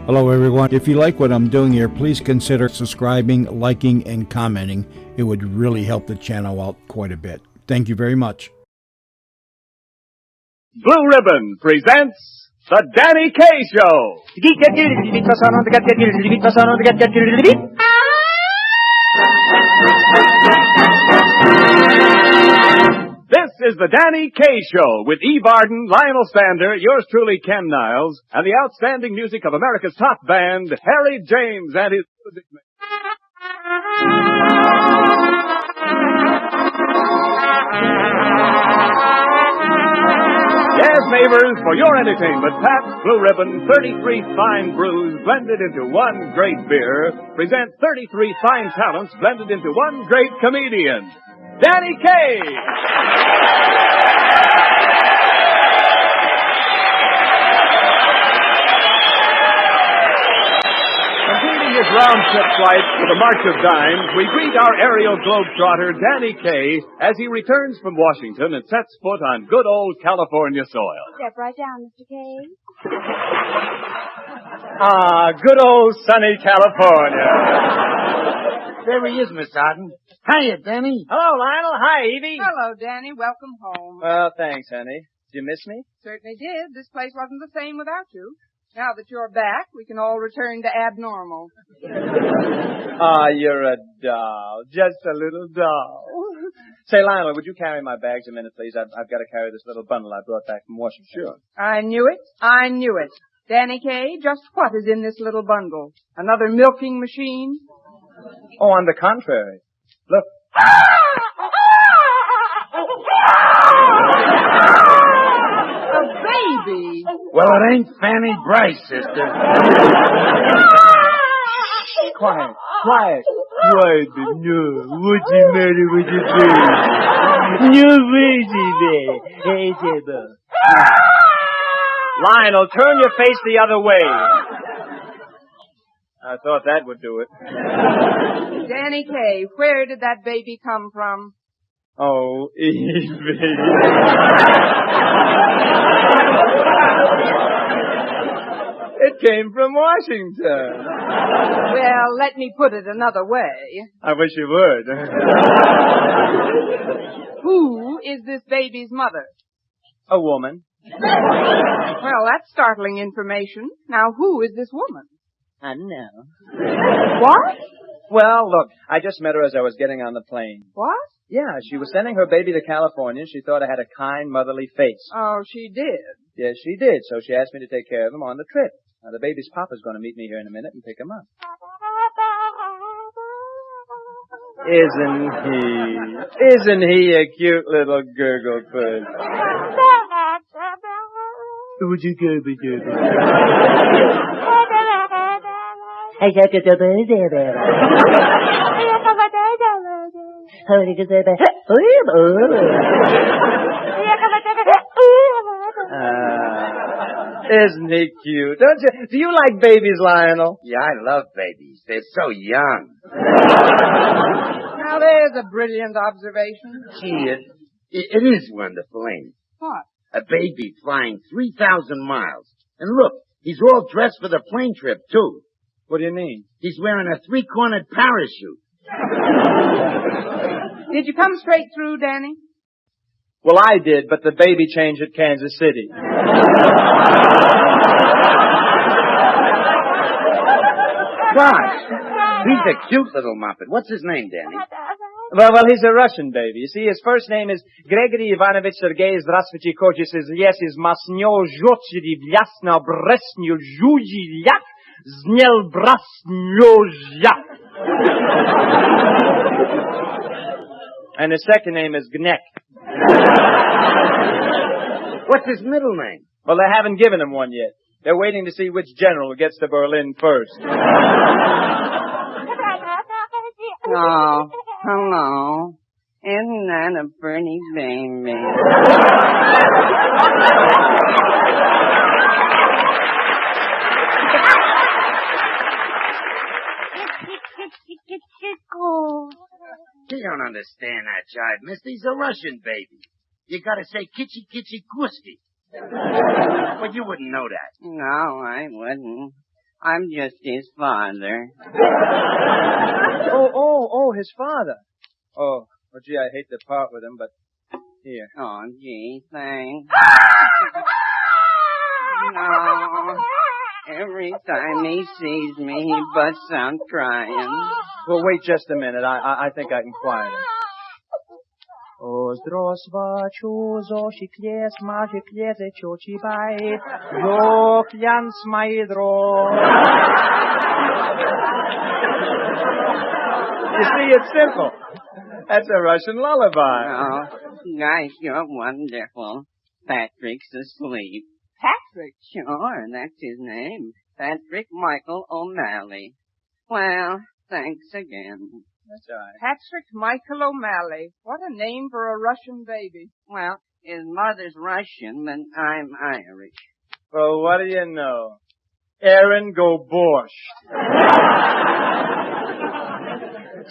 Hello everyone. If you like what I'm doing here, please consider subscribing, liking, and commenting. It would really help the channel out quite a bit. Thank you very much. Blue Ribbon presents The Danny Kaye Show. This is The Danny Kaye Show with Eve Arden, Lionel Stander, yours truly, Ken Niles, and the outstanding music of America's top band, Harry James and his... Yes, neighbors, for your entertainment, Pabst Blue Ribbon 33 fine brews blended into one great beer present 33 fine talents blended into one great comedian, Danny Kaye. Completing his round-trip flight with a march of dimes, we greet our aerial globetrotter, Danny Kaye, as he returns from Washington and sets foot on good old California soil. Step right down, Mr. Kaye. Good old sunny California. There he is, Miss Arden. Hiya, Danny. Hello, Lionel. Hi, Evie. Hello, Danny. Welcome home. Well, thanks, honey. Did you miss me? Certainly did. This place wasn't the same without you. Now that you're back, we can all return to abnormal. You're a doll. Just a little doll. Say, Lionel, would you carry my bags a minute, please? I've got to carry this little bundle I brought back from Washington. Sure. I knew it. I knew it. Danny Kaye, just what is in this little bundle? Another milking machine? Oh, on the contrary. Look. A baby. Well, it ain't Fanny Bryce, sister. Quiet. Quiet, baby. No. What's the matter with your baby? No, baby. Lionel, turn your face the other way. I thought that would do it. Danny Kaye, where did that baby come from? Oh, Evie. It came from Washington. Well, let me put it another way. I wish you would. Who is this baby's mother? A woman. Well, that's startling information. Now, who is this woman? I know. What? Well, look, I just met her as I was getting on the plane. What? Yeah, she was sending her baby to California, and she thought I had a kind, motherly face. Oh, she did. Yes, she did, so she asked me to take care of him on the trip. Now, the baby's papa's going to meet me here in a minute and pick him up. Isn't he a cute little gurgle pud? Would you go, baby? Isn't he cute? Don't you? Do you like babies, Lionel? Yeah, I love babies. They're so young. Now, there's a brilliant observation. Gee, it is wonderful, ain't it? What? A baby flying 3,000 miles. And look, he's all dressed for the plane trip, too. What do you mean? He's wearing a three-cornered parachute. Did you come straight through, Danny? Well, I did, but the baby changed at Kansas City. Gosh, he's a cute little muppet. What's his name, Danny? Well, he's a Russian baby. You see, his first name is Gregory Ivanovich Sergei Здравствуйте Kochi says, yes, is Masnyo Zhotsiri Vyasna Bresnyo Zhuzhilyak Znel Brasnyozyak. And his second name is Gnek. What's his middle name? Well, they haven't given him one yet. They're waiting to see which general gets to Berlin first. Oh, hello. Isn't that a pretty baby? You don't understand that jive, mister. He's a Russian baby. You gotta say kitschy kitschy kuski. But you wouldn't know that. No, I wouldn't. I'm just his father. Oh, his father. Oh, gee, I hate to part with him, but here. Oh, gee, thanks. No. Every time he sees me, he busts out crying. Well, wait just a minute. I think I can quiet him. O zdrosvaču, zoši kles, maži kleze, čoči baj, jokjan smajdro. You see, it's simple. That's a Russian lullaby. Oh, guys, you're wonderful. Patrick's asleep. Patrick? Sure, that's his name. Patrick Michael O'Malley. Well, thanks again. That's all right. Patrick Michael O'Malley. What a name for a Russian baby. Well, his mother's Russian, but I'm Irish. Well, what do you know? Aaron go borscht.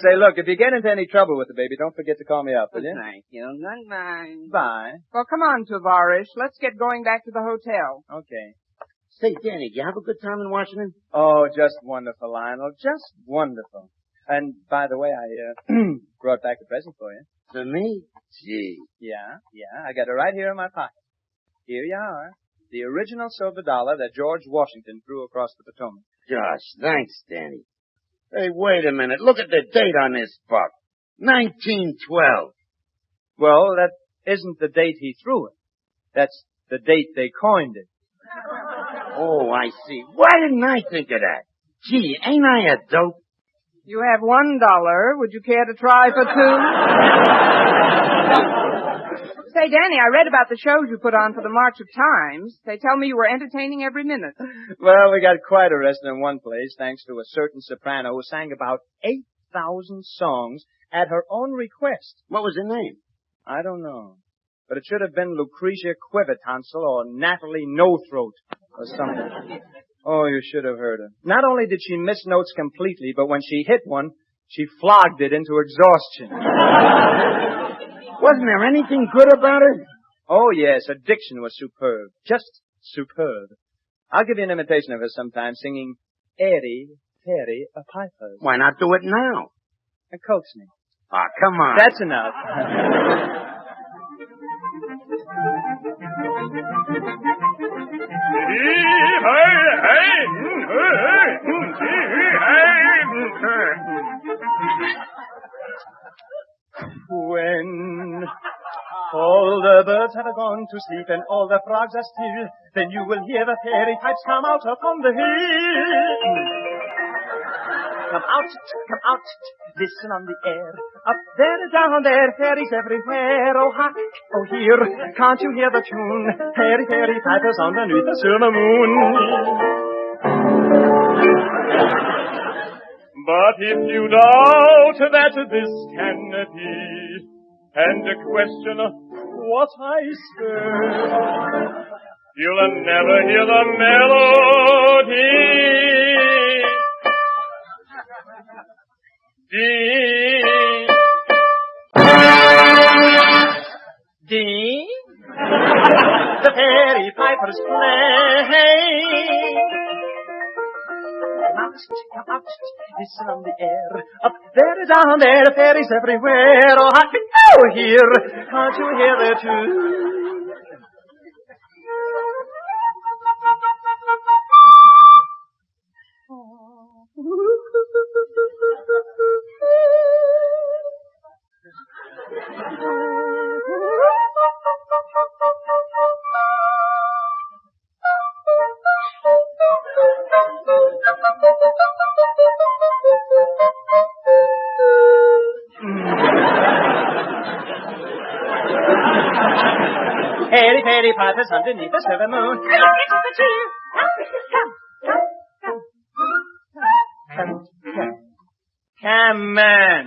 Say, look, if you get into any trouble with the baby, don't forget to call me up, will you? Thank you. Goodbye. Bye. Well, come on, Tavarish. Let's get going back to the hotel. Okay. Say, Danny, did you have a good time in Washington? Oh, just wonderful, Lionel. Just wonderful. And, by the way, I brought back a present for you. For me? Gee. Yeah. I got it right here in my pocket. Here you are. The original silver dollar that George Washington threw across the Potomac. Gosh, thanks, Danny. Hey, wait a minute. Look at the date on this buck. 1912. Well, that isn't the date he threw it. That's the date they coined it. Oh, I see. Why didn't I think of that? Gee, ain't I a dope? You have $1. Would you care to try for two? Say, Danny, I read about the shows you put on for the March of Times. They tell me you were entertaining every minute. Well, we got quite arrested in one place, thanks to a certain soprano who sang about 8,000 songs at her own request. What was her name? I don't know. But it should have been Lucretia Quivertonsil or Natalie No Throat or something. Oh, you should have heard her. Not only did she miss notes completely, but when she hit one, she flogged it into exhaustion. Wasn't there anything good about her? Oh, yes, her diction was superb. Just superb. I'll give you an imitation of her sometime, singing Airy, Fairy, a Piper. Why not do it now? And coax me. Ah, come on. That's enough. When all the birds have gone to sleep and all the frogs are still, then you will hear the fairy pipes come out upon the hill. Come out, listen on the air. Up there, down there, fairies everywhere. Oh, hark, oh, here, can't you hear the tune? Fairy, fairy pipers underneath the silver moon. But if you doubt that this can be, and question what I say, you'll never hear the melody. D. The fairy pipers play. Come out, listen on the air. Up there, down there, fairies everywhere. Oh, I can go here. Can't you hear the tune? Fairy, fairy pipers underneath the silver moon. Come on.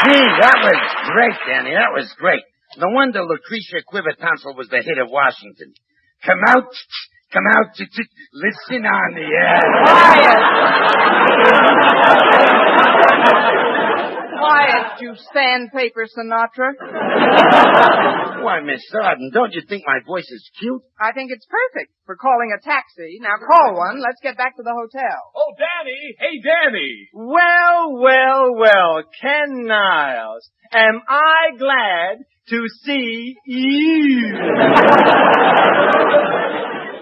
Gee, that was great, Danny. That was great. No wonder Lucretia Quivertonsil was the hit of Washington. Come out, listen on the air. Quiet, you sandpaper Sinatra. Why, Miss Sarden, don't you think my voice is cute? I think it's perfect for calling a taxi. Now call one. Let's get back to the hotel. Oh, Danny! Hey, Danny! Well, Ken Niles, am I glad to see you.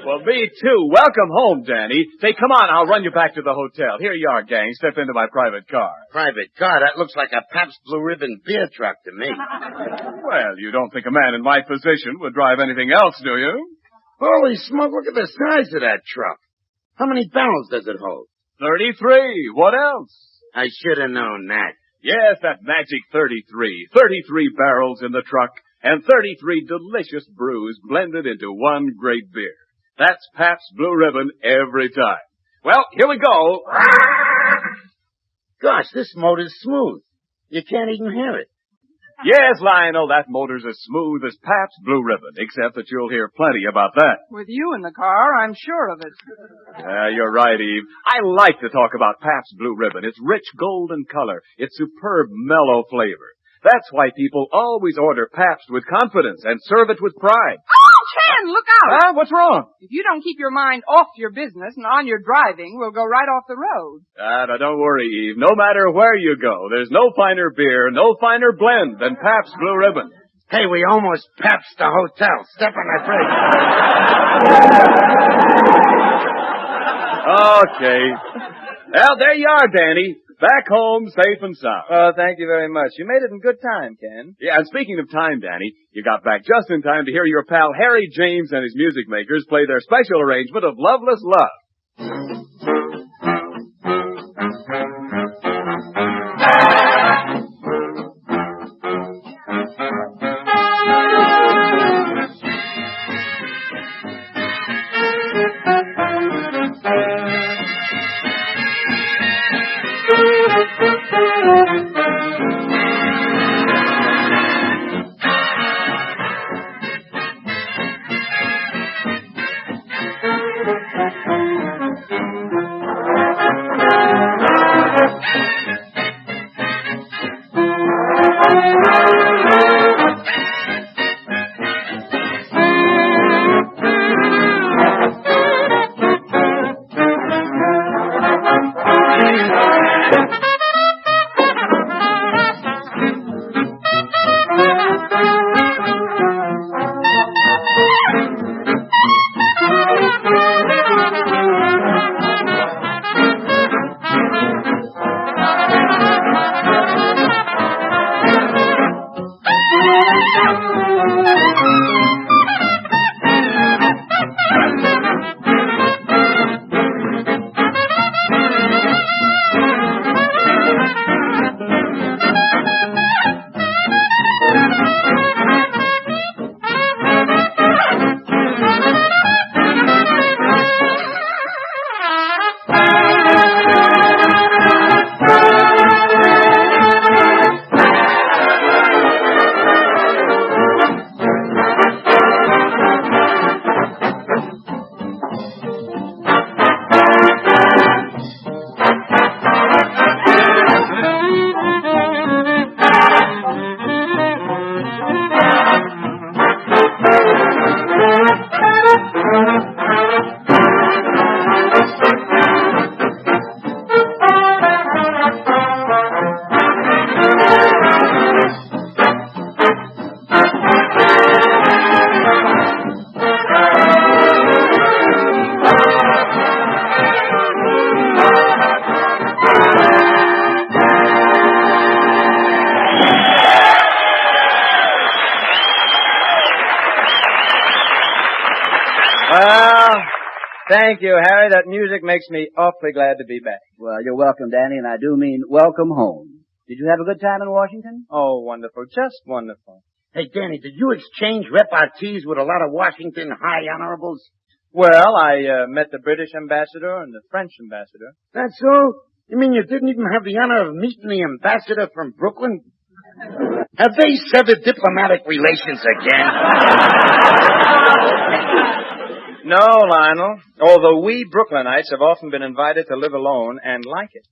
Well, me too. Welcome home, Danny. Say, come on, I'll run you back to the hotel. Here you are, gang. Step into my private car. Private car? That looks like a Pabst Blue Ribbon beer truck to me. Well, you don't think a man in my position would drive anything else, do you? Holy smoke, look at the size of that truck. How many barrels does it hold? 33. What else? I should have known that. Yes, that magic 33. 33 barrels in the truck and 33 delicious brews blended into one great beer. That's Pabst Blue Ribbon every time. Well, here we go. Gosh, this motor's smooth. You can't even hear it. Yes, Lionel, that motor's as smooth as Pabst Blue Ribbon, except that you'll hear plenty about that. With you in the car, I'm sure of it. You're right, Eve. I like to talk about Pabst Blue Ribbon. It's rich golden color. It's superb mellow flavor. That's why people always order Pabst with confidence and serve it with pride. Oh, Ken, look out! Huh? What's wrong? If you don't keep your mind off your business and on your driving, we'll go right off the road. Now, don't worry, Eve. No matter where you go, there's no finer beer, no finer blend than Pabst Blue Ribbon. Hey, we almost Pabst the hotel. Step on that brake. Okay. Well, there you are, Danny. Back home, safe and sound. Oh, thank you very much. You made it in good time, Ken. Yeah, and speaking of time, Danny, you got back just in time to hear your pal Harry James and his music makers play their special arrangement of Loveless Love. Well, thank you, Harry. That music makes me awfully glad to be back. Well, you're welcome, Danny, and I do mean welcome home. Did you have a good time in Washington? Oh, wonderful. Just wonderful. Hey, Danny, did you exchange repartees with a lot of Washington high honorables? Well, I met the British ambassador and the French ambassador. That's so? You mean you didn't even have the honor of meeting the ambassador from Brooklyn? Have they severed diplomatic relations again? No, Lionel. Although we Brooklynites have often been invited to live alone and like it.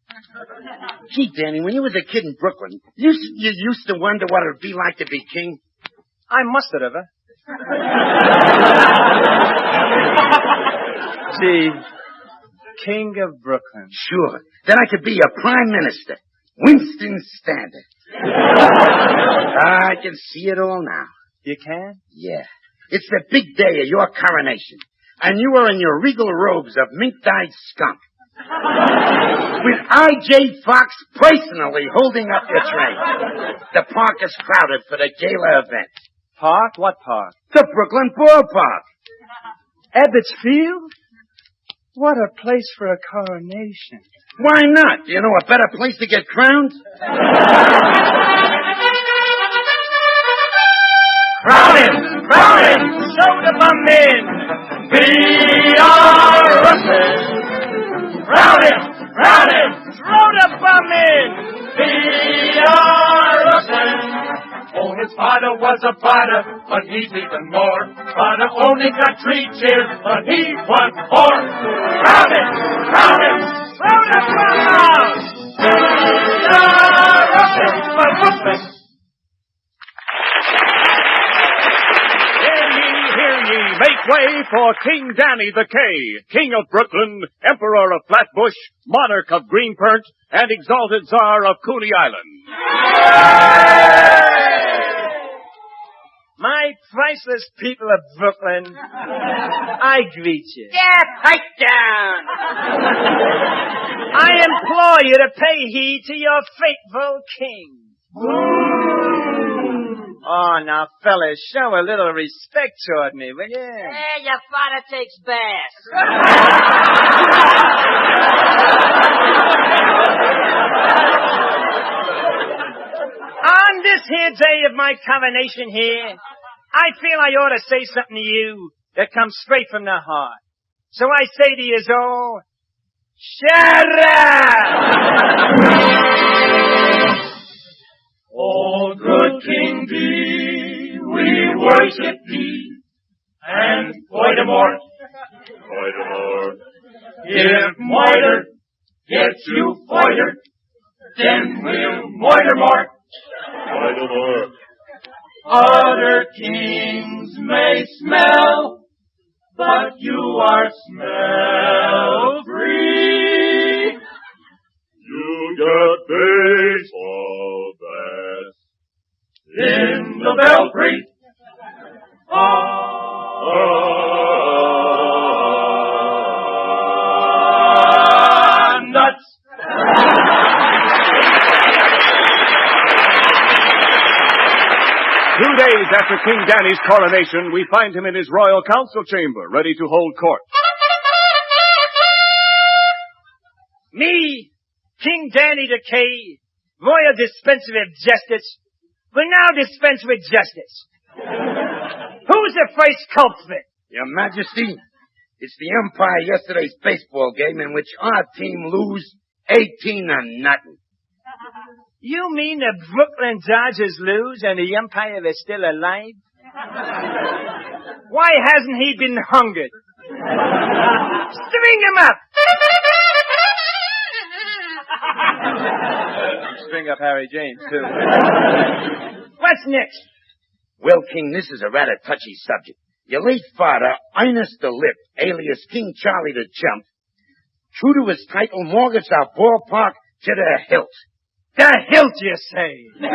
Gee, Danny, when you was a kid in Brooklyn, you used to wonder what it would be like to be king? I must have ever. Gee, King of Brooklyn. Sure. Then I could be a prime minister. Winston Standard. I can see it all now. You can? Yeah. It's the big day of your coronation. And you are in your regal robes of mink-dyed skunk. With I.J. Fox personally holding up your train. The park is crowded for the gala event. Park? What park? The Brooklyn Ballpark. Ebbets Field? What a place for a coronation. Why not? Do you know a better place to get crowned? Crowded! Crowded! Show the bum in! We are Rustin! Crowded! Crowded! Throw the bum in! We are Rustin! Oh, his father was a fighter, but he's even more. Father only got 3 cheers, but he won 4. Crowded! Crowded! Throw the bum out! We are Rustin! But Rustin! Make way for King Danny the K, King of Brooklyn, Emperor of Flatbush, Monarch of Greenpert, and Exalted Tsar of Cooley Island. My priceless people of Brooklyn, I greet you. Yeah, pipe down. I implore you to pay heed to your faithful king. Oh, now, fellas, show a little respect toward me, will you? Yeah, your father takes baths. On this here day of my coronation here, I feel I ought to say something to you that comes straight from the heart. So I say to you all, shut up! O good King D, we worship thee, and Voldemort, if Moiter gets you foitered, then we'll moiter more. Other kings may smell, but you are smell free. You got baseball bats in the belfry. Nuts. 2 days after King Danny's coronation, we find him in his royal council chamber, ready to hold court. Me, King Danny the K, Royal Dispenser of Justice, will now dispense with justice. Who's the first culprit? Your Majesty, it's the Empire yesterday's baseball game in which our team lose 18-0. You mean the Brooklyn Dodgers lose and the Empire is still alive? Why hasn't he been hungered? String him up! String up Harry James, too. What's next? Well, King, this is a rather touchy subject. Your late father, Ernest the Lip, alias King Charlie the Chump, true to his title, mortgaged our ballpark to the hilt. The hilt, you say? Yes.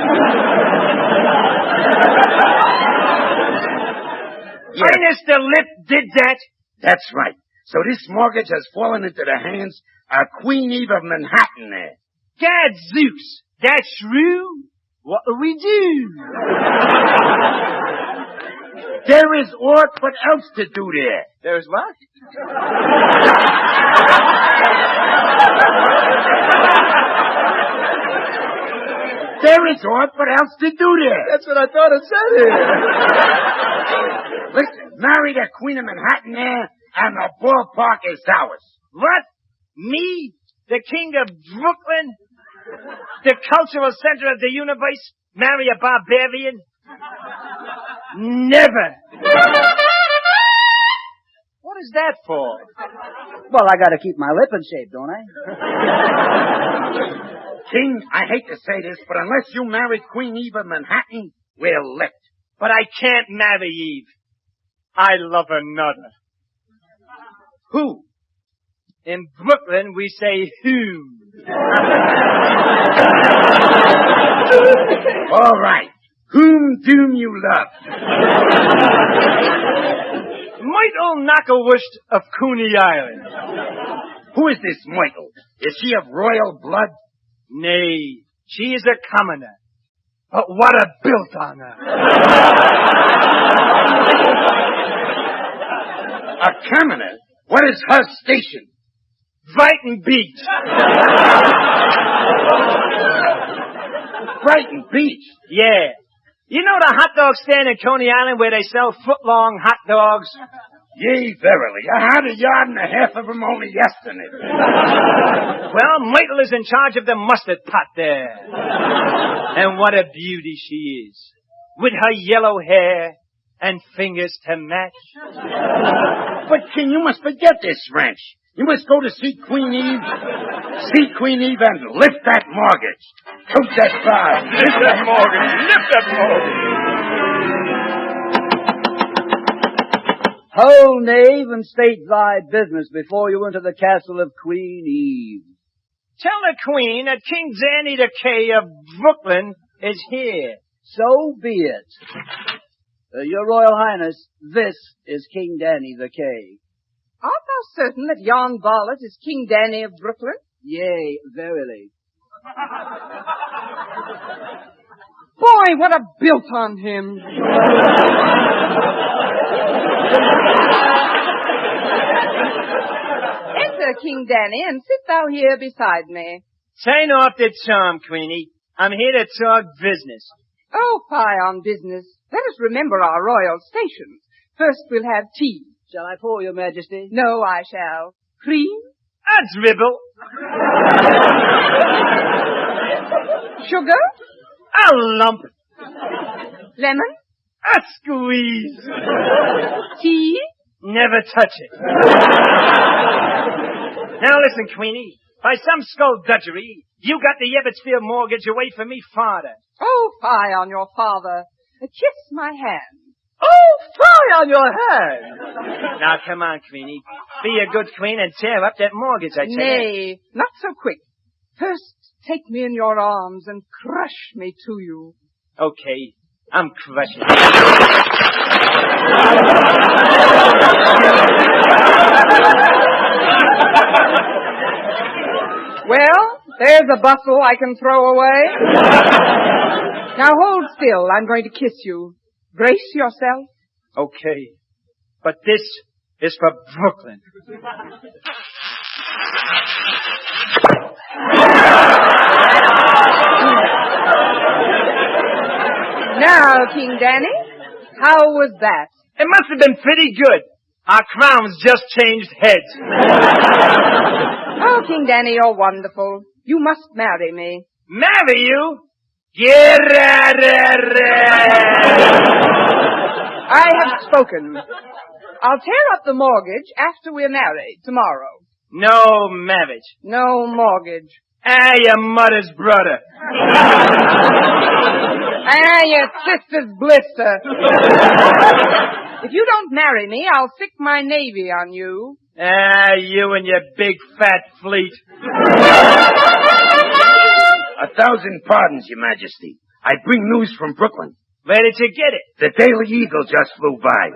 Ernest the Lip did that? That's right. So this mortgage has fallen into the hands of Queen Eve of Manhattan there. Gad Zeus, that's true? What'll we do? There is aught but else to do there. There's what? There is aught but else to do there. That's what I thought it said here. Listen, marry the Queen of Manhattan there, and the ballpark is ours. What? Me? The king of Brooklyn? The cultural center of the universe? Marry a barbarian? Never. What is that for? Well, I gotta keep my lip in shape, don't I? King, I hate to say this, but unless you marry Queen Eve of Manhattan, we're licked. But I can't marry Eve. I love another. Who? In Brooklyn, we say who. All right. Whom doom you love? Myrtle Knocklewurst of Coney Island. Who is this Myrtle? Is she of royal blood? Nay, she is a commoner. But what a built on her. A commoner? What is her station? Brighton Beach. Brighton Beach? Yeah. You know the hot dog stand in Coney Island where they sell foot-long hot dogs? Yea, verily. I had a yard and a half of them only yesterday. Well, Myrtle is in charge of the mustard pot there. And what a beauty she is. With her yellow hair and fingers to match. But, King, you must forget this ranch. You must go to see Queen Eve. See Queen Eve and lift that mortgage. Tote that bar. Lift that mortgage. Lift that mortgage. Hold, knave, and state thy business before you enter the castle of Queen Eve. Tell the Queen that King Danny the K of Brooklyn is here. So be it. Your Royal Highness, this is King Danny the K. Art thou certain that yon varlet is King Danny of Brooklyn? Yea, verily. Boy, what a built on him. Enter, King Danny, and sit thou here beside me. Turn off the charm, Queenie. I'm here to talk business. Oh, fie on business. Let us remember our royal stations. First we'll have tea. Shall I pour, Your Majesty? No, I shall. Cream? That's ribble. Sugar? A lump. Lemon? A squeeze. Tea? Never touch it. Now listen, Queenie. By some skullduggery, you got the Ebbetsfield mortgage away from me father. Oh, fie on your father. Kiss my hand. Oh, fie on your hand! Now, come on, Queenie. Be a good queen and tear up that mortgage, I tell you. Nay, not so quick. First, take me in your arms and crush me to you. Okay, I'm crushing. Well, there's a bustle I can throw away. Now hold still. I'm going to kiss you. Brace yourself. Okay, but this is for Brooklyn. Now, King Danny, how was that? It must have been pretty good. Our crowns just changed heads. Oh, King Danny, you're wonderful. You must marry me. Marry you? Get out of I have spoken. I'll tear up the mortgage after we're married tomorrow. No marriage. No mortgage. Ah, your mother's brother. Ah, your sister's blister. If you don't marry me, I'll sick my navy on you. Ah, you and your big fat fleet. 1,000 pardons, Your Majesty. I bring news from Brooklyn. Where did you get it? The Daily Eagle just flew by.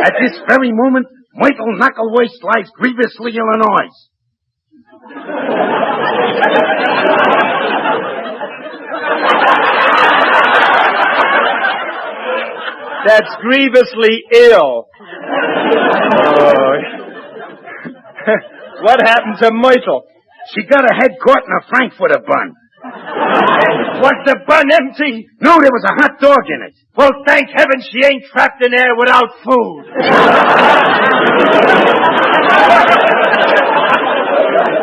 At this very moment, Myrtle Knucklewaist lies grievously Illinois. That's grievously ill. Oh. What happened to Myrtle? She got her head caught in a Frankfurter bun. Was the bun empty? No, there was a hot dog in it. Well, thank heaven she ain't trapped in there without food.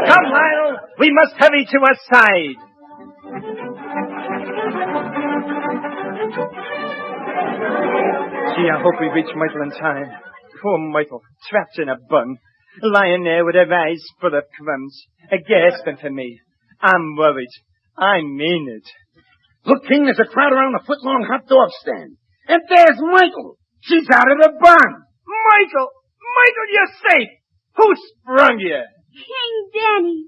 Come, Lionel. We must hurry to our side. Gee, I hope we reach Michael in time. Poor Michael, trapped in a bun, lying there with her eyes full of crumbs, gasping for me. I'm worried. I mean it. Look, King, there's a crowd around the foot-long hot dog stand. And there's Michael. She's out of the bun. Michael! Michael, you're safe! Who sprung you? King Danny.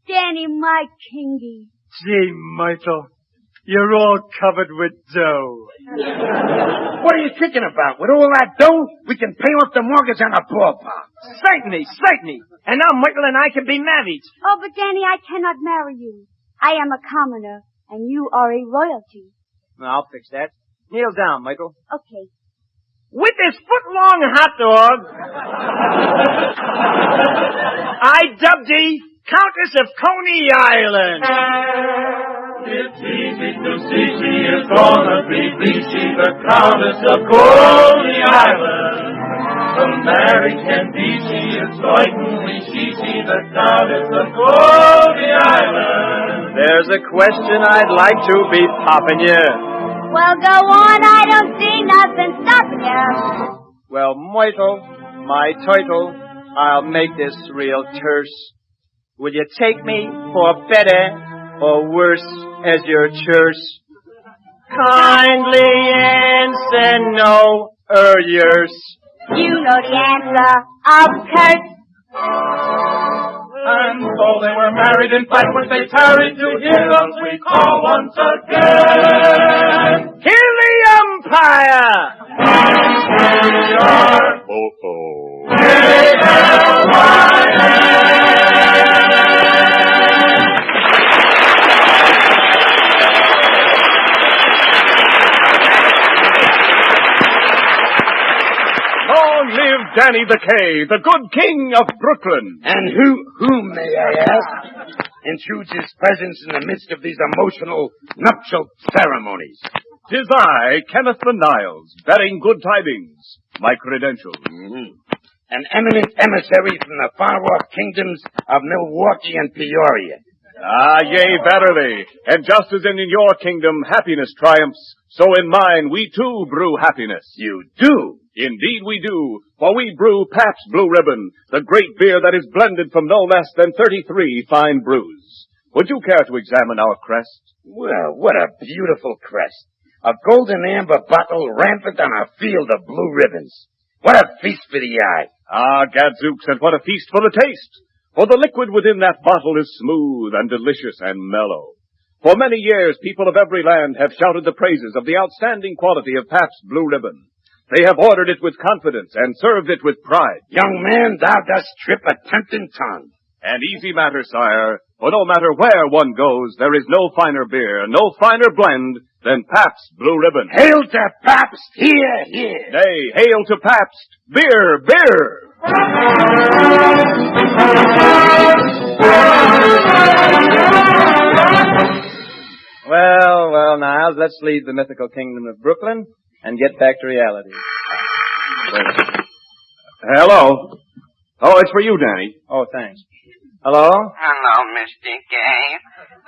Danny, my kingy. Gee, Michael, you're all covered with dough. What are you thinking about? With all that dough, we can pay off the mortgage on the ballpark. Certainly. And now Michael and I can be married. Oh, but Danny, I cannot marry you. I am a commoner, and you are a royalty. I'll fix that. Kneel down, Michael. Okay. With this foot-long hot dog, I dub thee Countess of Coney Island. It's easy to see she is gonna be Beachy, the Countess of Coney Island. The marriage can be, she is certainly she, the Countess of Coney Island. There's a question I'd like to be popping you. Well, go on, I don't see nothing stopping you. Well, Michael, my title, I'll make this real terse. Will you take me for better or worse as your church? Kindly answer no or yours. You know the answer, of course. And so they were married in fact when they tarried to hear us we call once again. Kill the Empire! Long live Danny the K, the good king of Brooklyn. And who, may I ask, intrudes his presence in the midst of these emotional nuptial ceremonies? 'Tis I, Kenneth the Niles, bearing good tidings. My credentials. Mm-hmm. An eminent emissary from the far-off kingdoms of Milwaukee and Peoria. Ah, yea, verily. And just as in your kingdom happiness triumphs, so in mine we too brew happiness. You do? Indeed we do, for we brew Pabst Blue Ribbon, the great beer that is blended from no less than 33 fine brews. Would you care to examine our crest? Well, what a beautiful crest. A golden amber bottle rampant on a field of blue ribbons. What a feast for the eye. Ah, gadzooks, and what a feast for the taste. For the liquid within that bottle is smooth and delicious and mellow. For many years, people of every land have shouted the praises of the outstanding quality of Pabst Blue Ribbon. They have ordered it with confidence and served it with pride. Young man, thou dost trip a tempting tongue. An easy matter, sire, for no matter where one goes, there is no finer beer, no finer blend than Pabst Blue Ribbon. Hail to Pabst! Here, here! Nay, hail to Pabst! Beer, beer! Well, Niles, let's leave the mythical kingdom of Brooklyn and get back to reality. Hello. Oh, it's for you, Danny. Oh, thanks. Hello? Hello, Mr. Gay.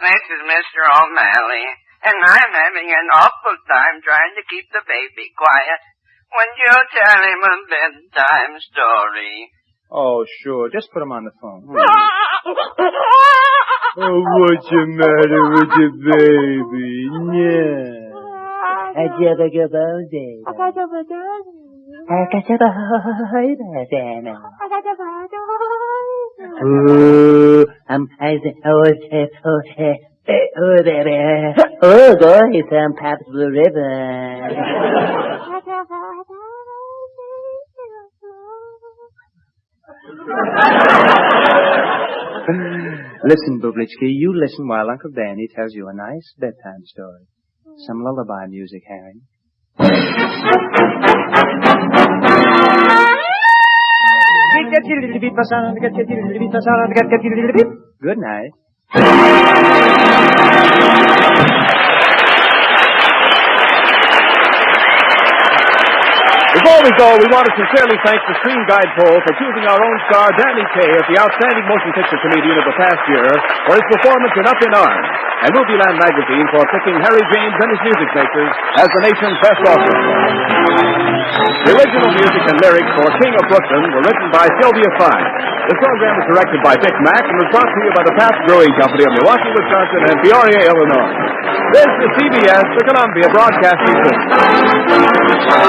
This is Mr. O'Malley, and I'm having an awful time trying to keep the baby quiet. Would you tell him a bedtime story? Oh, sure. Just put him on the phone. Oh, what's the matter with the baby? Yeah. Boy, some Pabst Blue Ribbon. Listen, Bublitsky, you listen while Uncle Danny tells you a nice bedtime story. Some lullaby music, Harry. Good night. Before we go, we want to sincerely thank the Screen Guide Poll for choosing our own star, Danny Kaye, as the outstanding motion picture comedian of the past year for his performance in Up in Arms, and Movieland Magazine for picking Harry James and his music makers as the nation's best author. The original music and lyrics for King of Brooklyn were written by Sylvia Fine. This program was directed by Dick Mack and was brought to you by the Pabst Brewing Company of Milwaukee, Wisconsin and Peoria, Illinois. This is CBS, the Columbia Broadcasting System.